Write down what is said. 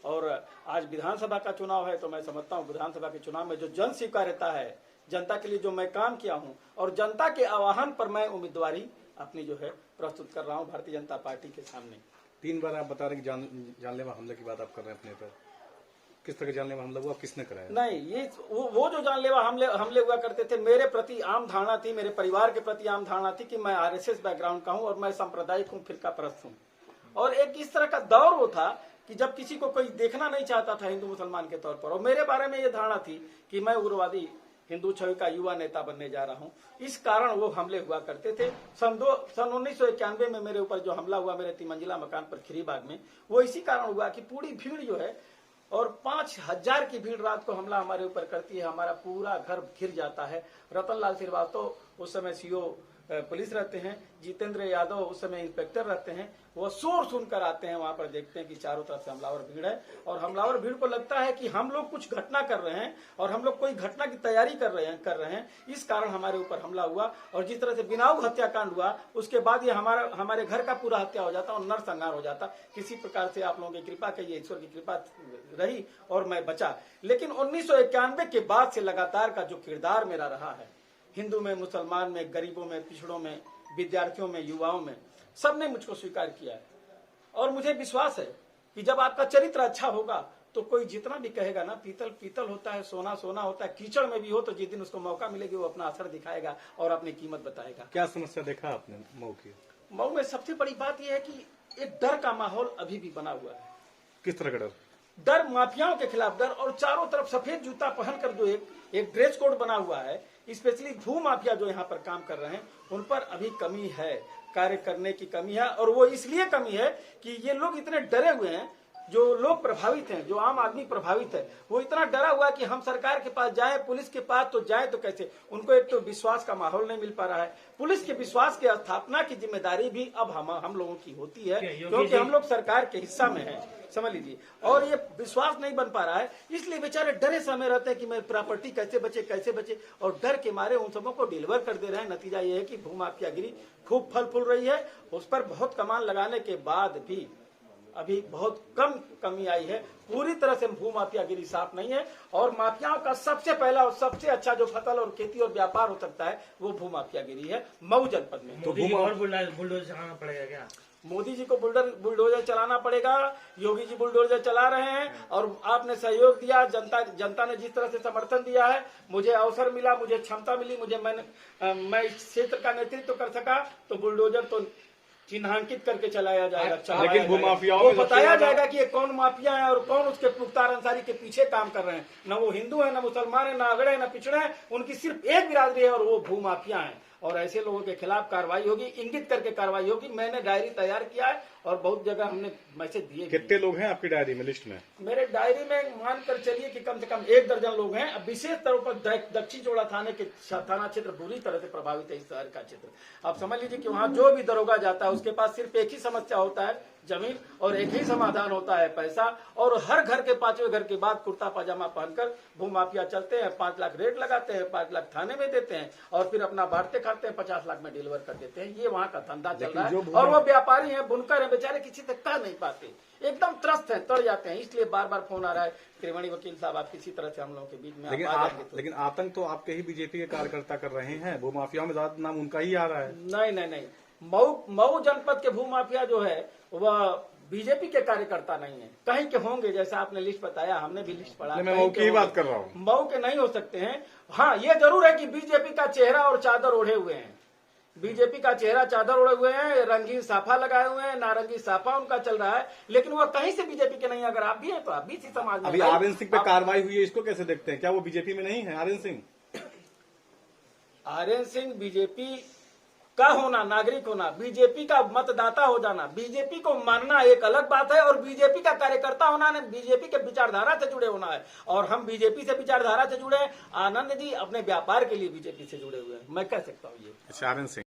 और आज विधानसभा का चुनाव है, तो मैं समझता हूँ विधानसभा के चुनाव में जो जन स्वीकार्यता है, जनता के लिए जो मैं काम किया हूँ और जनता के आह्वान पर मैं उम्मीदवारी अपनी जो है प्रस्तुत कर रहा हूँ भारतीय जनता पार्टी के सामने। 3 बार आप बता रहे कि जानलेवा हमले की बात आप कर रहे हैं अपने पर, किस तरह का जानलेवा हमला हुआ, किसने कराया? नहीं, ये वो जो जानलेवा हमले हुआ करते थे, मेरे प्रति आम धारणा थी, मेरे परिवार के प्रति आम धारणा थी कि मैं आरएसएस बैकग्राउंड का हूँ और मैं सांप्रदायिक हूँ, फिरका परस्त हूँ। और एक इस तरह का दौर वो था कि जब किसी को कोई देखना नहीं चाहता था हिंदू मुसलमान के तौर पर, और मेरे बारे में ये धारणा थी कि मैं उग्रवादी हिंदू छवि का युवा नेता बनने जा रहा हूं। इस कारण वो हमले हुआ करते थे। सन 1991 में मेरे ऊपर जो हमला हुआ मेरे 3 मंजिला मकान पर खिरीबाग में, वो इसी कारण हुआ कि पूरी भीड़ जो है और 5000 की भीड़ रात को हमला हमारे ऊपर करती है, हमारा पूरा घर घिर जाता है। रतन लाल श्रीवास्तव उस समय सीओ पुलिस रहते हैं, जितेंद्र यादव उस समय इंस्पेक्टर रहते हैं, वो शोर सुनकर आते हैं, वहां पर देखते हैं कि चारों तरफ से हमलावर भीड़ है और हमलावर भीड़ को लगता है कि हम लोग कुछ घटना कर रहे हैं और हम लोग कोई घटना की तैयारी कर रहे हैं। इस कारण हमारे ऊपर हमला हुआ और जिस तरह से बिनाऊ हत्याकांड हुआ उसके बाद ये हमारे घर का पूरा हत्या हो जाता और नरसंहार हो जाता। किसी प्रकार से आप लोगों की कृपा कहिए, ईश्वर की कृपा रही और मैं बचा। लेकिन 1991 के बाद से लगातार का जो किरदार मेरा रहा है, हिंदू में, मुसलमान में, गरीबों में, पिछड़ों में, विद्यार्थियों में, युवाओं में, सबने मुझको स्वीकार किया है। और मुझे विश्वास है कि जब आपका चरित्र अच्छा होगा तो कोई जितना भी कहेगा ना, पीतल पीतल होता है, सोना सोना होता है, कीचड़ में भी हो तो जिस दिन उसको मौका मिलेगी वो अपना असर दिखाएगा और अपनी कीमत बताएगा। क्या समस्या देखा आपने मऊ की? मऊ में सबसे बड़ी बात यह है कि एक डर का माहौल अभी भी बना हुआ है। किस तरह का डर? डर, माफियाओं के खिलाफ डर, और चारों तरफ सफेद जूता पहनकर जो एक ड्रेस कोड बना हुआ है, स्पेशली भू माफिया जो यहाँ पर काम कर रहे हैं उन पर अभी कमी है, कार्य करने की कमी है। और वो इसलिए कमी है कि ये लोग इतने डरे हुए हैं, जो लोग प्रभावित हैं, जो आम आदमी प्रभावित है, वो इतना डरा हुआ है कि हम सरकार के पास जाएं, पुलिस के पास तो जाएं तो कैसे। उनको एक तो विश्वास का माहौल नहीं मिल पा रहा है। पुलिस के विश्वास की स्थापना की जिम्मेदारी भी अब हम लोगों की होती है, क्योंकि हम लोग सरकार के हिस्सा में हैं, समझ लीजिए। और ये विश्वास नहीं बन पा रहा है, इसलिए बेचारे डरे समय रहते हैं कि मैं प्रॉपर्टी कैसे बचे, और डर के मारे उन सबों को डिलीवर कर दे रहे हैं। नतीजा ये है कि भूमाफियागिरी खूब फल फूल रही है। उस पर बहुत कमान लगाने के बाद भी अभी बहुत कम कमी आई है। पूरी तरह से भूमाफियागिरी साफ नहीं है। और माफियाओं का सबसे पहला और सबसे अच्छा जो फसल और खेती और व्यापार हो सकता है वो भूमाफियागिरी है मऊ जनपद में। तो बुलडोजर चलाना पड़ेगा क्या? मोदी जी को बुलडोजर चलाना पड़ेगा। योगी जी बुलडोजर चला रहे हैं और आपने सहयोग दिया, जनता ने जिस तरह से समर्थन दिया है, मुझे अवसर मिला, मुझे क्षमता मिली, मैं इस क्षेत्र का नेतृत्व कर सका, तो बुलडोजर तो चिन्हांकित करके चलाया जाएगा। लेकिन भूमाफियाओं को बताया जाएगा कि ये कौन माफिया है और कौन उसके पुख्तार अंसारी के पीछे काम कर रहे हैं। न वो हिंदू है, न मुसलमान है, न अगड़े, न पिछड़े हैं, उनकी सिर्फ एक बिरादरी है और वो भूमाफिया है। और ऐसे लोगों के खिलाफ कार्रवाई होगी, इंगित करके कार्रवाई होगी। मैंने डायरी तैयार किया है और बहुत जगह हमने मैसेज दिए। कितने लोग हैं आपकी डायरी में, लिस्ट में? मेरे डायरी में मानकर चलिए कि कम से कम 1 दर्जन लोग हैं। अब विशेष तौर पर दक्षिण जोड़ा थाना क्षेत्र बुरी तरह से प्रभावित है। इस शहर का क्षेत्र आप समझ लीजिए कि वहाँ जो भी दरोगा जाता है उसके पास सिर्फ एक ही समस्या होता है, जमीन, और एक ही समाधान होता है, पैसा। और हर घर के 5वें घर के बाद कुर्ता पाजामा पहनकर भूमाफिया चलते हैं। 5 लाख रेट लगाते हैं, 5 लाख थाने में देते हैं और फिर अपना बांटते खाते हैं, 50 लाख में डिलीवर कर देते हैं। ये वहाँ का धंधा चल रहा है। और वो व्यापारी हैं, बुनकर हैं, बेचारे किसी से कह नहीं पाते, एकदम त्रस्त हैं, तड़ जाते हैं। इसलिए बार बार फोन आ रहा है, त्रिवेणी वकील साहब आप किसी तरह से हम लोगों के बीच में लेकिन आतंक तो आपके ही बीजेपी के कार्यकर्ता कर रहे हैं। भूमाफियाओं में ज्यादा नाम उनका ही आ रहा है। नहीं, मऊ जनपद के भूमाफिया जो है वह बीजेपी के कार्यकर्ता नहीं है, कहीं के होंगे। जैसा आपने लिस्ट बताया, हमने भी लिस्ट पढ़ा। मैं मऊ की बात कर रहा हूँ। मऊ के नहीं हो सकते हैं। हाँ, ये जरूर है कि बीजेपी का चेहरा और चादर ओढ़े हुए हैं। बीजेपी का चेहरा चादर ओढ़े हुए हैं, रंगीन साफा लगाए हुए हैं, नारंगी साफा उनका चल रहा है, लेकिन वो कहीं से बीजेपी के नहीं। अगर आप भी हैं तो आप भी इसी समाज में। अभी आर्यन सिंह पे कार्रवाई हुई है, इसको कैसे देखते हैं? क्या वो बीजेपी में नहीं है आर्यन सिंह? आर्यन सिंह बीजेपी का होना, नागरिक होना, बीजेपी का मतदाता हो जाना, बीजेपी को मानना एक अलग बात है, और बीजेपी का कार्यकर्ता होना ने बीजेपी के विचारधारा से जुड़े होना है। और हम बीजेपी से विचारधारा से जुड़े हैं। आनंद जी अपने व्यापार के लिए बीजेपी से जुड़े हुए हैं, मैं कह सकता हूँ ये। आर्यन सिंह